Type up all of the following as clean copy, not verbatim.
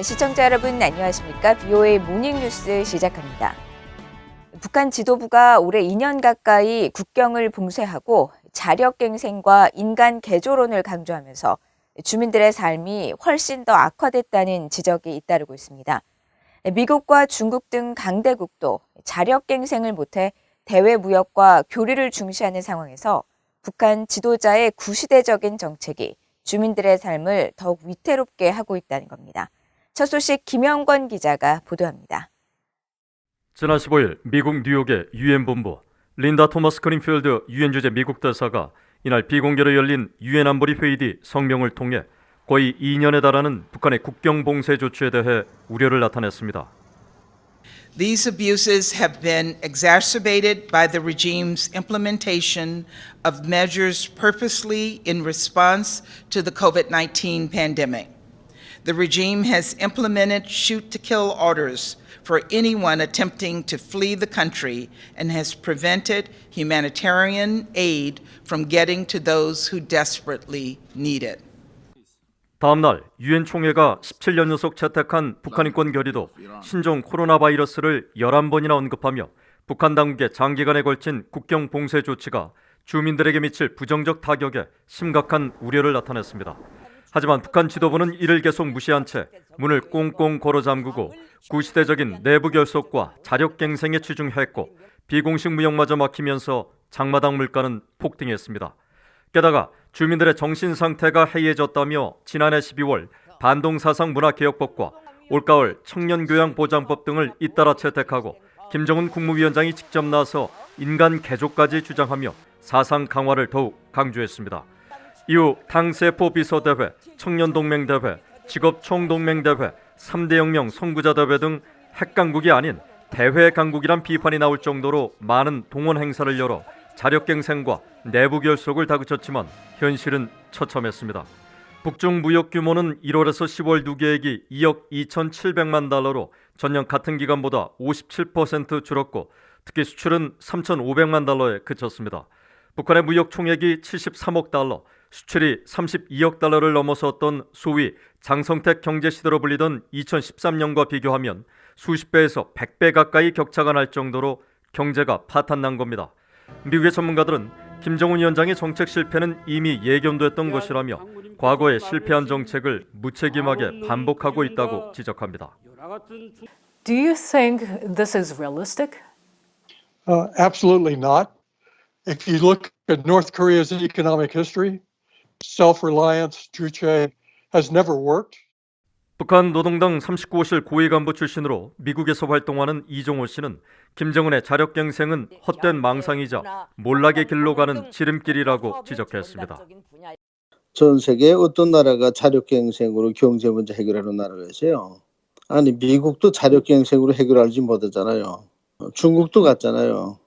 시청자 여러분 안녕하십니까? BOA 모닝뉴스 시작합니다. 북한 지도부가 올해 2년 가까이 국경을 봉쇄하고 자력갱생과 인간 개조론을 강조하면서 주민들의 삶이 훨씬 더 악화됐다는 지적이 잇따르고 있습니다. 미국과 중국 등 강대국도 자력갱생을 못해 대외 무역과 교류를 중시하는 상황에서 북한 지도자의 구시대적인 정책이 주민들의 삶을 더욱 위태롭게 하고 있다는 겁니다. 첫 소식 김영권 기자가 보도합니다. 지난 15일 미국 뉴욕의 유엔 본부 린다 토머스 그린필드 유엔 주재 미국 대사가 이날 비공개로 열린 유엔 안보리 회의 뒤 성명을 통해 거의 2년에 달하는 북한의 국경 봉쇄 조치에 대해 우려를 나타냈습니다. These abuses have been exacerbated by the regime's implementation of measures purposely in response to the COVID-19 pandemic. The regime has implemented shoot-to-kill orders for anyone attempting to flee the country and has prevented humanitarian aid from getting to those who desperately need it. 다음 날 유엔 총회가 17년 연속 채택한 북한 인권 결의도 신종 코로나 바이러스를 11번이나 언급하며 북한 당국의 장기간에 걸친 국경 봉쇄 조치가 주민들에게 미칠 부정적 타격에 심각한 우려를 나타냈습니다. 하지만 북한 지도부는 이를 계속 무시한 채 문을 꽁꽁 걸어 잠그고 구시대적인 내부 결속과 자력갱생에 치중했고 비공식 무역마저 막히면서 장마당 물가는 폭등했습니다. 게다가 주민들의 정신 상태가 해이해졌다며 지난해 12월 반동사상문화개혁법과 올가을 청년교양보장법 등을 잇따라 채택하고 김정은 국무위원장이 직접 나서 인간 개조까지 주장하며 사상 강화를 더욱 강조했습니다. 이후 당세포 비서대회, 청년동맹대회, 직업총동맹대회, 3대 혁명 선구자대회 등 핵강국이 아닌 대회강국이란 비판이 나올 정도로 많은 동원 행사를 열어 자력갱생과 내부 결속을 다그쳤지만 현실은 처참했습니다. 북중 무역 규모는 1월에서 10월 두 계획이 2억 2,700만 달러로 전년 같은 기간보다 57% 줄었고 특히 수출은 3,500만 달러에 그쳤습니다. 북한의 무역 총액이 73억 달러, 수출이 32억 달러를 넘어섰던 소위 장성택 경제시대로 불리던 2013년과 비교하면 수십 배에서 100배 가까이 격차가 날 정도로 경제가 파탄난 겁니다. 미국의 전문가들은 김정은 위원장의 정책 실패는 이미 예견됐던 것이라며 과거에 실패한 정책을 무책임하게 반복하고 있다고 지적합니다. Do you think this is realistic? Absolutely not. If you look at North Korea's economic history, self-reliance, 주체, has never worked. 북한 노동당 39호실 고위 간부 출신으로 미국에서 활동하는 이종호 씨는 김정은의 자력갱생은 헛된 망상이자 몰락의 길로 가는 지름길이라고 지적했습니다. 전 세계에 어떤 나라가 자력갱생으로 경제 문제 해결하는 나라가 있어요? 아니 미국도 자력갱생으로 해결하지 못하잖아요. 중국도 갔잖아요.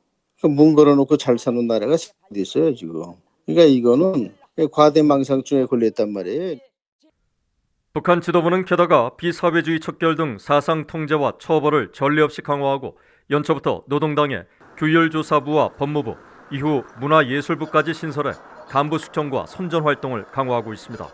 문 걸어놓고 잘 사는 나라가 어디 있어요 지금. 그러니까 이거는 과대망상증에 걸렸단 말이에요. 북한 지도부는 게다가 비사회주의 척결 등 사상 통제와 처벌을 전례 없이 강화하고 연초부터 노동당의 규율조사부와 법무부, 이후 문화예술부까지 신설해 간부 숙청과 선전 활동을 강화하고 있습니다.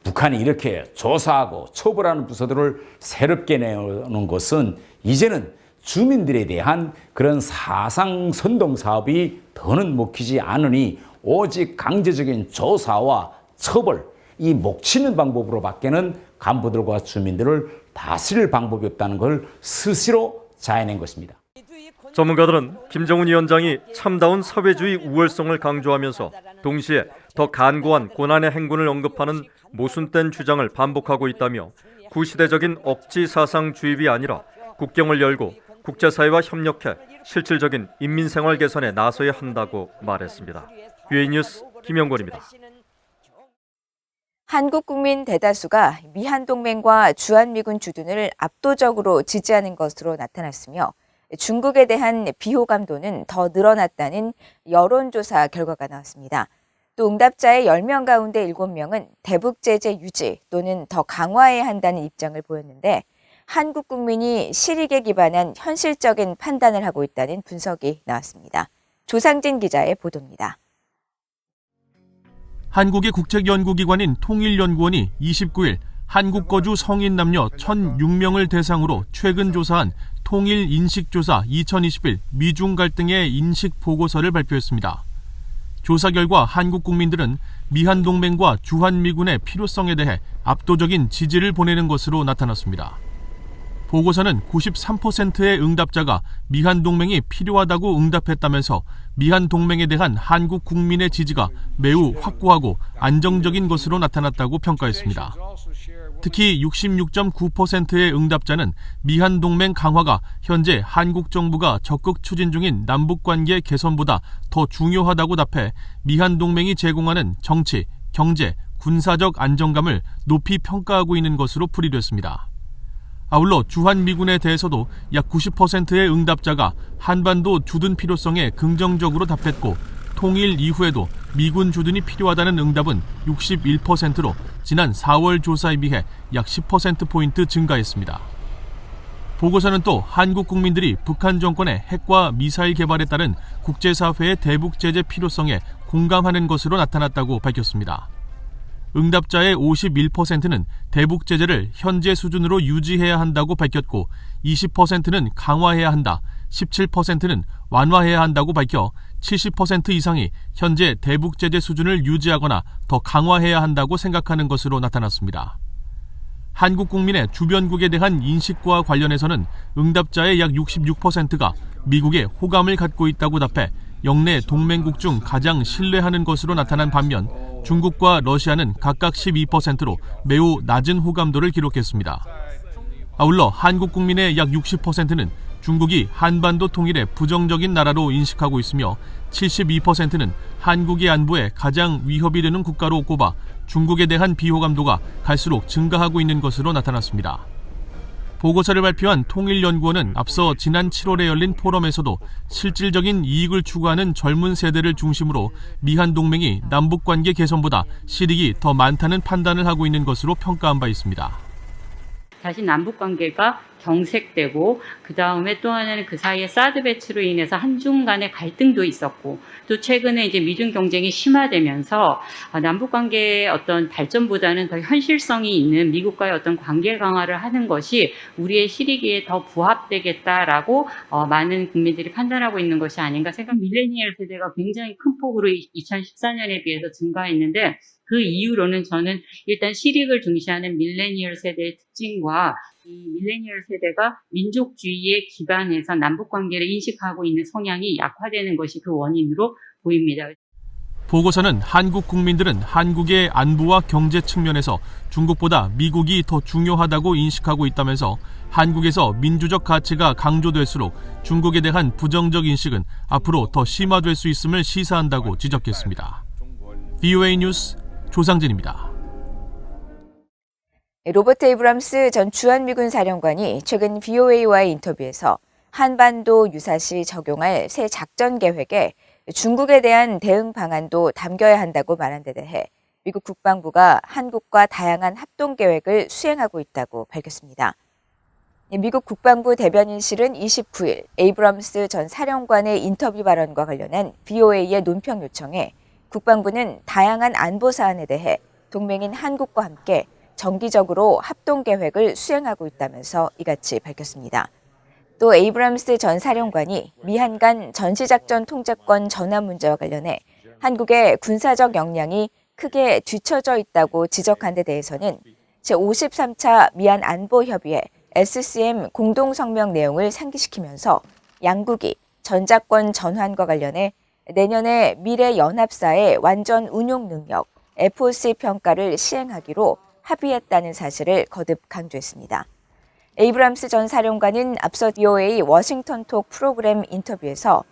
북한이 이렇게 조사하고 처벌하는 부서들을 새롭게 내놓는 것은 이제는 주민들에 대한 그런 사상 선동 사업이 더는 먹히지 않으니 오직 강제적인 조사와 처벌, 이 목치는 방법으로 밖에는 간부들과 주민들을 다스릴 방법이 없다는 걸 스스로 자해낸 것입니다. 전문가들은 김정은 위원장이 참다운 사회주의 우월성을 강조하면서 동시에 더 간고한 고난의 행군을 언급하는 모순된 주장을 반복하고 있다며 구시대적인 억지 사상 주입이 아니라 국경을 열고 국제사회와 협력해 실질적인 인민생활 개선에 나서야 한다고 말했습니다. BOA 뉴스 김영권입니다. 한국 국민 대다수가 미한동맹과 주한미군 주둔을 압도적으로 지지하는 것으로 나타났으며 중국에 대한 비호감도는 더 늘어났다는 여론조사 결과가 나왔습니다. 또 응답자의 10명 가운데 7명은 대북 제재 유지 또는 더 강화해야 한다는 입장을 보였는데 한국 국민이 실익에 기반한 현실적인 판단을 하고 있다는 분석이 나왔습니다. 조상진 기자의 보도입니다. 한국의 국책연구기관인 통일연구원이 29일 한국 거주 성인 남녀 1,006명을 대상으로 최근 조사한 통일 인식조사 2021 미중 갈등의 인식 보고서를 발표했습니다. 조사 결과 한국 국민들은 미한 동맹과 주한미군의 필요성에 대해 압도적인 지지를 보내는 것으로 나타났습니다. 보고서는 93%의 응답자가 미한 동맹이 필요하다고 응답했다면서 미한 동맹에 대한 한국 국민의 지지가 매우 확고하고 안정적인 것으로 나타났다고 평가했습니다. 특히 66.9%의 응답자는 미한 동맹 강화가 현재 한국 정부가 적극 추진 중인 남북관계 개선보다 더 중요하다고 답해 미한 동맹이 제공하는 정치, 경제, 군사적 안정감을 높이 평가하고 있는 것으로 풀이됐습니다. 아울러 주한미군에 대해서도 약 90%의 응답자가 한반도 주둔 필요성에 긍정적으로 답했고 통일 이후에도 미군 주둔이 필요하다는 응답은 61%로 지난 4월 조사에 비해 약 10%포인트 증가했습니다. 보고서는 또 한국 국민들이 북한 정권의 핵과 미사일 개발에 따른 국제사회의 대북 제재 필요성에 공감하는 것으로 나타났다고 밝혔습니다. 응답자의 51%는 대북 제재를 현재 수준으로 유지해야 한다고 밝혔고 20%는 강화해야 한다, 17%는 완화해야 한다고 밝혀 70% 이상이 현재 대북 제재 수준을 유지하거나 더 강화해야 한다고 생각하는 것으로 나타났습니다. 한국 국민의 주변국에 대한 인식과 관련해서는 응답자의 약 66%가 미국에 호감을 갖고 있다고 답해 영내 동맹국 중 가장 신뢰하는 것으로 나타난 반면 중국과 러시아는 각각 12%로 매우 낮은 호감도를 기록했습니다. 아울러 한국 국민의 약 60%는 중국이 한반도 통일에 부정적인 나라로 인식하고 있으며 72%는 한국의 안보에 가장 위협이 되는 국가로 꼽아 중국에 대한 비호감도가 갈수록 증가하고 있는 것으로 나타났습니다. 보고서를 발표한 통일연구원은 앞서 지난 7월에 열린 포럼에서도 실질적인 이익을 추구하는 젊은 세대를 중심으로 미한 동맹이 남북관계 개선보다 실익이 더 많다는 판단을 하고 있는 것으로 평가한 바 있습니다. 다시 남북관계가 경색되고 그 다음에 또 하나는 그 사이에 사드 배치로 인해서 한중 간의 갈등도 있었고 또 최근에 이제 미중 경쟁이 심화되면서 남북관계의 어떤 발전보다는 더 현실성이 있는 미국과의 어떤 관계 강화를 하는 것이 우리의 실익에 더 부합되겠다라고 많은 국민들이 판단하고 있는 것이 아닌가 생각. 밀레니얼 세대가 굉장히 큰 폭으로 2014년에 비해서 증가했는데 그 이유로는 저는 일단 실익을 중시하는 밀레니얼 세대의 특징과 이 밀레니얼 세대가 민족주의에 기반해서 남북관계를 인식하고 있는 성향이 약화되는 것이 그 원인으로 보입니다. 보고서는 한국 국민들은 한국의 안보와 경제 측면에서 중국보다 미국이 더 중요하다고 인식하고 있다면서 한국에서 민주적 가치가 강조될수록 중국에 대한 부정적 인식은 앞으로 더 심화될 수 있음을 시사한다고 지적했습니다. VOA 뉴스 조상진입니다. 로버트 에이브람스 전 주한미군 사령관이 최근 VOA와의 인터뷰에서 한반도 유사시 적용할 새 작전 계획에 중국에 대한 대응 방안도 담겨야 한다고 말한 데 대해 미국 국방부가 한국과 다양한 합동 계획을 수행하고 있다고 밝혔습니다. 미국 국방부 대변인실은 29일 에이브람스 전 사령관의 인터뷰 발언과 관련한 VOA의 논평 요청에 국방부는 다양한 안보 사안에 대해 동맹인 한국과 함께 정기적으로 합동계획을 수행하고 있다면서 이같이 밝혔습니다. 또 에이브람스 전 사령관이 미한 간 전시작전 통제권 전환 문제와 관련해 한국의 군사적 역량이 크게 뒤처져 있다고 지적한 데 대해서는 제53차 미한 안보협의회 SCM 공동성명 내용을 상기시키면서 양국이 전작권 전환과 관련해 내년에 미래연합사의 완전 운용 능력 FOC 평가를 시행하기로 합의했다는 사실을 거듭 강조했습니다. 에이브람스 전 사령관은 앞서 VOA 워싱턴 톡 프로그램 인터뷰에서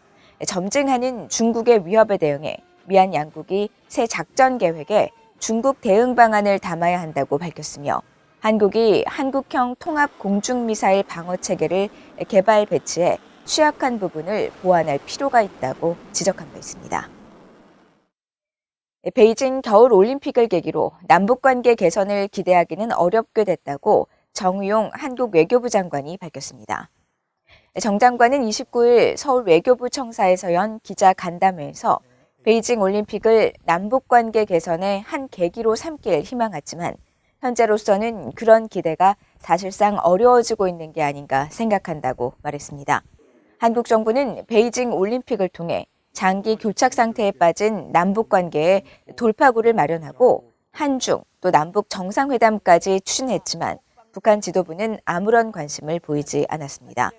점증하는 중국의 위협에 대응해 미한 양국이 새 작전 계획에 중국 대응 방안을 담아야 한다고 밝혔으며 한국이 한국형 통합 공중미사일 방어 체계를 개발 배치해 취약한 부분을 보완할 필요가 있다고 지적한 바 있습니다. 베이징 겨울올림픽을 계기로 남북관계 개선을 기대하기는 어렵게 됐다고 정의용 한국 외교부 장관이 밝혔습니다. 정 장관은 29일 서울 외교부 청사에서 연 기자 간담회에서 베이징 올림픽을 남북관계 개선의 한 계기로 삼길 희망하지만 현재로서는 그런 기대가 사실상 어려워지고 있는 게 아닌가 생각한다고 말했습니다. 한국 정부는 베이징 올림픽을 통해 장기 교착 상태에 빠진 남북 관계에 돌파구를 마련하고 한중 또 남북 정상회담까지 추진했지만 북한 지도부는 아무런 관심을 보이지 않았습니다.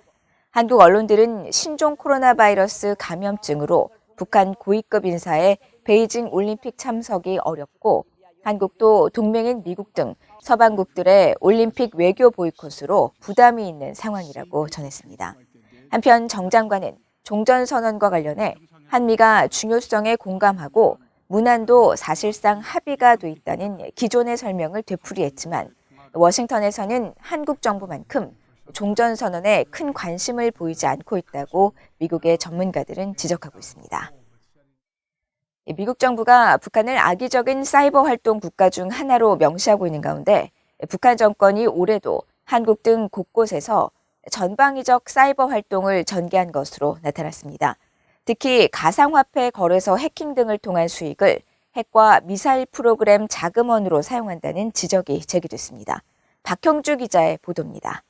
한국 언론들은 신종 코로나 바이러스 감염증으로 북한 고위급 인사의 베이징 올림픽 참석이 어렵고 한국도 동맹인 미국 등 서방국들의 올림픽 외교 보이콧으로 부담이 있는 상황이라고 전했습니다. 한편 정 장관은 종전선언과 관련해 한미가 중요성에 공감하고 문안도 사실상 합의가 돼 있다는 기존의 설명을 되풀이했지만 워싱턴에서는 한국 정부만큼 종전선언에 큰 관심을 보이지 않고 있다고 미국의 전문가들은 지적하고 있습니다. 미국 정부가 북한을 악의적인 사이버 활동 국가 중 하나로 명시하고 있는 가운데 북한 정권이 올해도 한국 등 곳곳에서 전방위적 사이버 활동을 전개한 것으로 나타났습니다. 특히 가상화폐 거래소 해킹 등을 통한 수익을 핵과 미사일 프로그램 자금원으로 사용한다는 지적이 제기됐습니다. 박형주 기자의 보도입니다.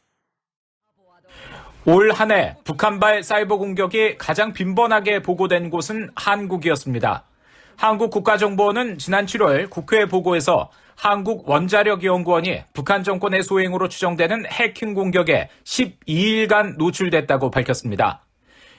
올 한 해 북한발 사이버 공격이 가장 빈번하게 보고된 곳은 한국이었습니다. 한국국가정보원은 지난 7월 국회 보고에서 한국원자력연구원이 북한 정권의 소행으로 추정되는 해킹 공격에 12일간 노출됐다고 밝혔습니다.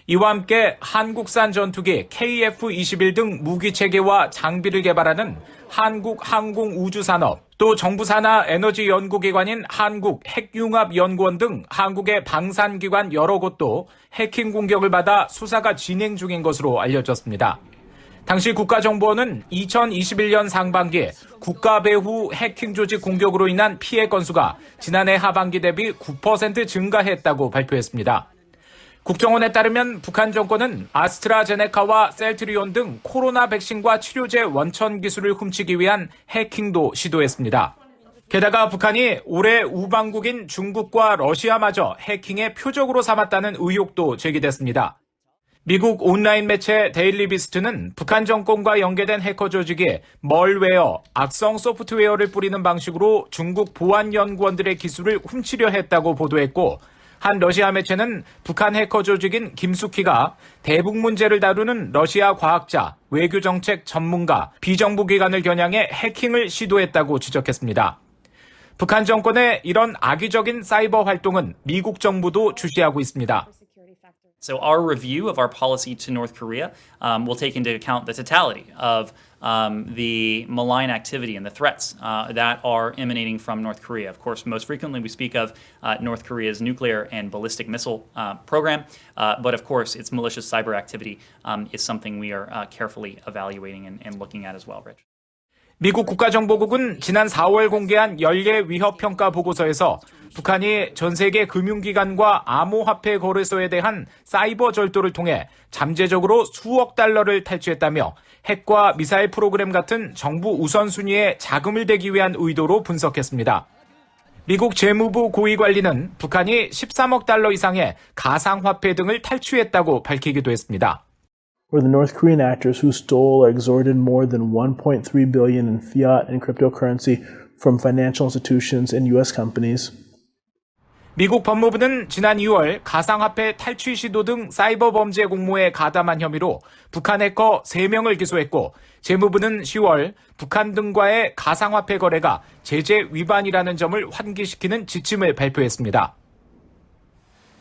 이와 함께 한국산 전투기 KF-21 등 무기체계와 장비를 개발하는 한국항공우주산업, 또 정부 산하 에너지 연구기관인 한국핵융합연구원 등 한국의 방산기관 여러 곳도 해킹 공격을 받아 수사가 진행 중인 것으로 알려졌습니다. 당시 국가정보원은 2021년 상반기 국가 배후 해킹 조직 공격으로 인한 피해 건수가 지난해 하반기 대비 9% 증가했다고 발표했습니다. 국정원에 따르면 북한 정권은 아스트라제네카와 셀트리온 등 코로나 백신과 치료제 원천 기술을 훔치기 위한 해킹도 시도했습니다. 게다가 북한이 올해 우방국인 중국과 러시아마저 해킹의 표적으로 삼았다는 의혹도 제기됐습니다. 미국 온라인 매체 데일리 비스트는 북한 정권과 연계된 해커 조직이 멀웨어, 악성 소프트웨어를 뿌리는 방식으로 중국 보안연구원들의 기술을 훔치려 했다고 보도했고, 한 러시아 매체는 북한 해커 조직인 김숙희가 대북 문제를 다루는 러시아 과학자, 외교정책 전문가, 비정부기관을 겨냥해 해킹을 시도했다고 지적했습니다. 북한 정권의 이런 악의적인 사이버 활동은 미국 정부도 주시하고 있습니다. So our review of our policy to North Korea will take into account the totality of the malign activity and the threats that are emanating from North Korea. Of course, most frequently we speak of North Korea's nuclear and ballistic missile program, but of course its malicious cyber activity is something we are carefully evaluating and looking at as well, Rich. 미국 국가정보국은 지난 4월 공개한 연례 위협 평가 보고서에서 북한이 전 세계 금융기관과 암호화폐 거래소에 대한 사이버 절도를 통해 잠재적으로 수억 달러를 탈취했다며 핵과 미사일 프로그램 같은 정부 우선순위에 자금을 대기 위한 의도로 분석했습니다. 미국 재무부 고위관리는 북한이 13억 달러 이상의 가상화폐 등을 탈취했다고 밝히기도 했습니다. Were the North Korean actors who stole or extorted more than $1.3 billion in fiat and cryptocurrency from financial institutions and U.S. companies. 미국 법무부는 지난 2월 가상화폐 탈취 시도 등 사이버 범죄 공모에 가담한 혐의로 북한 해커 3명을 기소했고, 재무부는 10월 북한 등과의 가상화폐 거래가 제재 위반이라는 점을 환기시키는 지침을 발표했습니다.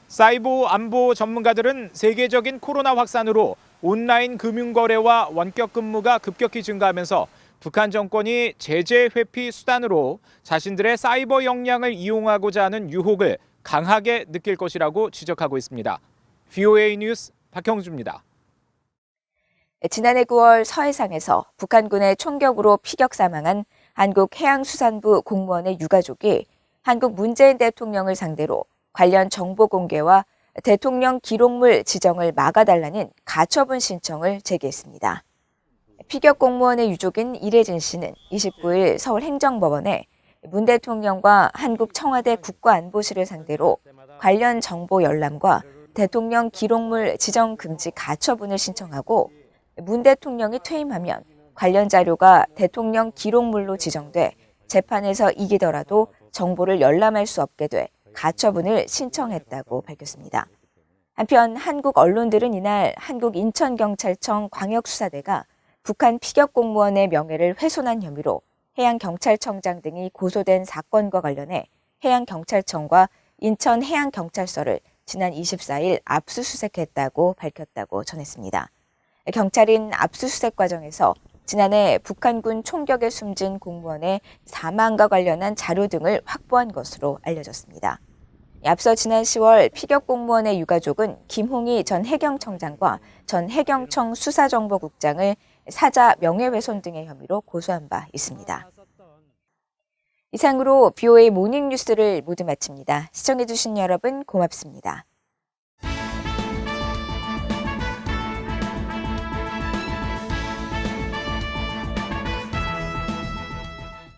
사이버 안보 전문가들은 세계적인 코로나 확산으로 온라인 금융거래와 원격 근무가 급격히 증가하면서 북한 정권이 제재 회피 수단으로 자신들의 사이버 역량을 이용하고자 하는 유혹을 강하게 느낄 것이라고 지적하고 있습니다. VOA 뉴스 박형주입니다. 지난해 9월 서해상에서 북한군의 총격으로 피격 사망한 한국해양수산부 공무원의 유가족이 한국 문재인 대통령을 상대로 관련 정보 공개와 대통령 기록물 지정을 막아달라는 가처분 신청을 제기했습니다. 피격 공무원의 유족인 이래진 씨는 29일 서울행정법원에 문 대통령과 한국 청와대 국가안보실을 상대로 관련 정보 열람과 대통령 기록물 지정 금지 가처분을 신청하고, 문 대통령이 퇴임하면 관련 자료가 대통령 기록물로 지정돼 재판에서 이기더라도 정보를 열람할 수 없게 돼 가처분을 신청했다고 밝혔습니다. 한편 한국 언론들은 이날 한국인천경찰청 광역수사대가 북한 피격 공무원의 명예를 훼손한 혐의로 해양경찰청장 등이 고소된 사건과 관련해 해양경찰청과 인천해양경찰서를 지난 24일 압수수색했다고 밝혔다고 전했습니다. 경찰인 압수수색 과정에서 지난해 북한군 총격에 숨진 공무원의 사망과 관련한 자료 등을 확보한 것으로 알려졌습니다. 앞서 지난 10월 피격 공무원의 유가족은 김홍희 전 해경청장과 전 해경청 수사정보국장을 사자 명예훼손 등의 혐의로 고소한 바 있습니다. 이상으로 BOA 모닝뉴스를 모두 마칩니다. 시청해주신 여러분 고맙습니다.